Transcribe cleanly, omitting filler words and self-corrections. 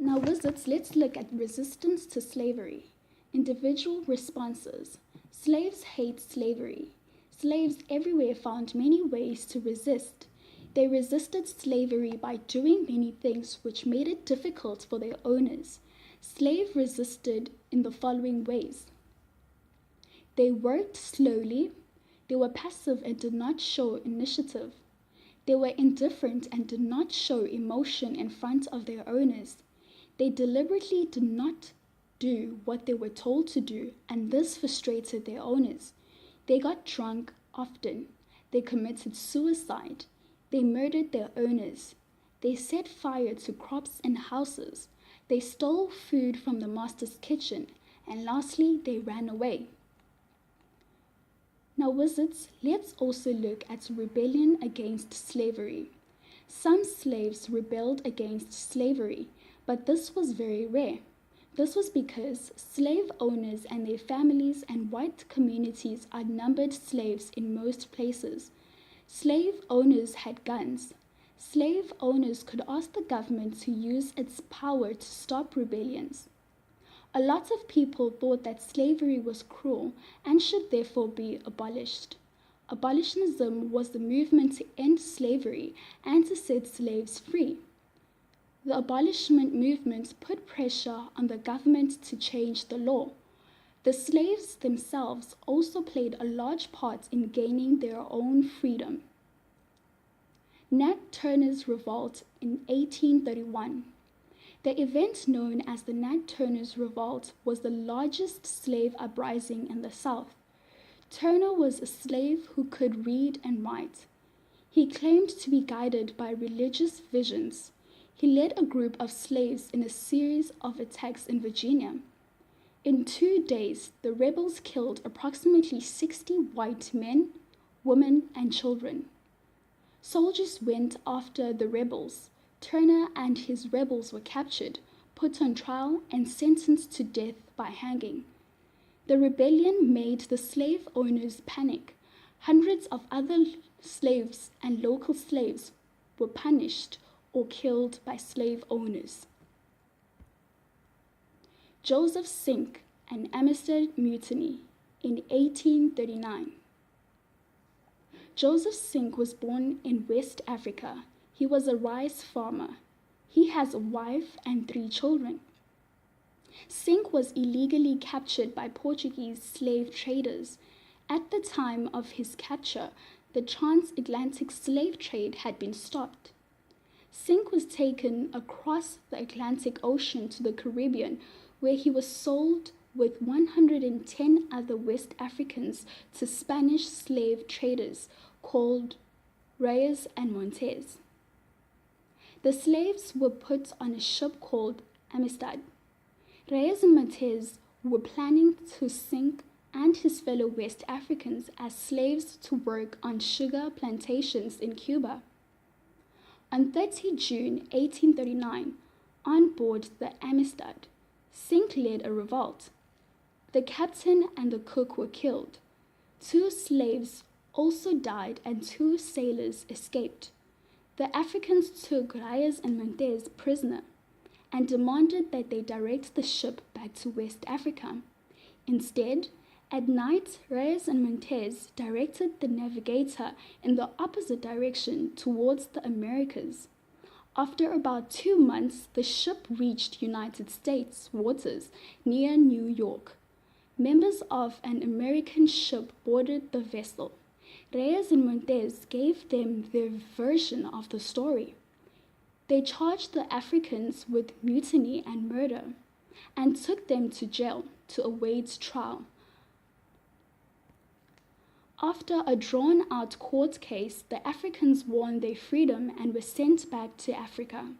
Now, wizards, let's look at resistance to slavery. Individual responses. Slaves hate slavery. Slaves everywhere found many ways to resist. They resisted slavery by doing many things which made it difficult for their owners. Slaves resisted in the following ways. They worked slowly. They were passive and did not show initiative. They were indifferent and did not show emotion in front of their owners. They deliberately did not do what they were told to do, and this frustrated their owners. They got drunk often. They committed suicide. They murdered their owners. They set fire to crops and houses. They stole food from the master's kitchen. And lastly, they ran away. Now, wizards, let's also look at rebellion against slavery. Some slaves rebelled against slavery, but this was very rare. This was because slave owners and their families and white communities outnumbered slaves in most places. Slave owners had guns. Slave owners could ask the government to use its power to stop rebellions. A lot of people thought that slavery was cruel and should therefore be abolished. Abolitionism was the movement to end slavery and to set slaves free. The abolishment movement put pressure on the government to change the law. The slaves themselves also played a large part in gaining their own freedom. Nat Turner's Revolt in 1831. The event known as the Nat Turner's Revolt was the largest slave uprising in the South. Turner was a slave who could read and write. He claimed to be guided by religious visions. He led a group of slaves in a series of attacks in Virginia. In 2 days, the rebels killed approximately 60 white men, women, and children. Soldiers went after the rebels. Turner and his rebels were captured, put on trial, and sentenced to death by hanging. The rebellion made the slave owners panic. Hundreds of other slaves and local slaves were punished or killed by slave owners. Joseph Sink and Amistad Mutiny in 1839. Joseph Sink was born in West Africa. He was a rice farmer. He has a wife and 3 children. Sink was illegally captured by Portuguese slave traders. At the time of his capture, the transatlantic slave trade had been stopped. Sink was taken across the Atlantic Ocean to the Caribbean, where he was sold with 110 other West Africans to Spanish slave traders called Reyes and Montes. The slaves were put on a ship called Amistad. Reyes and Montes were planning to Sink and his fellow West Africans as slaves to work on sugar plantations in Cuba. On 30 June 1839, on board the Amistad, Sink led a revolt. The captain and the cook were killed. 2 slaves also died and 2 sailors escaped. The Africans took Reyes and Montes prisoner and demanded that they direct the ship back to West Africa. Instead, at night, Reyes and Montes directed the navigator in the opposite direction towards the Americas. After about 2 months, the ship reached United States waters near New York. Members of an American ship boarded the vessel. Reyes and Montes gave them their version of the story. They charged the Africans with mutiny and murder and took them to jail to await trial. After a drawn-out court case, the Africans won their freedom and were sent back to Africa.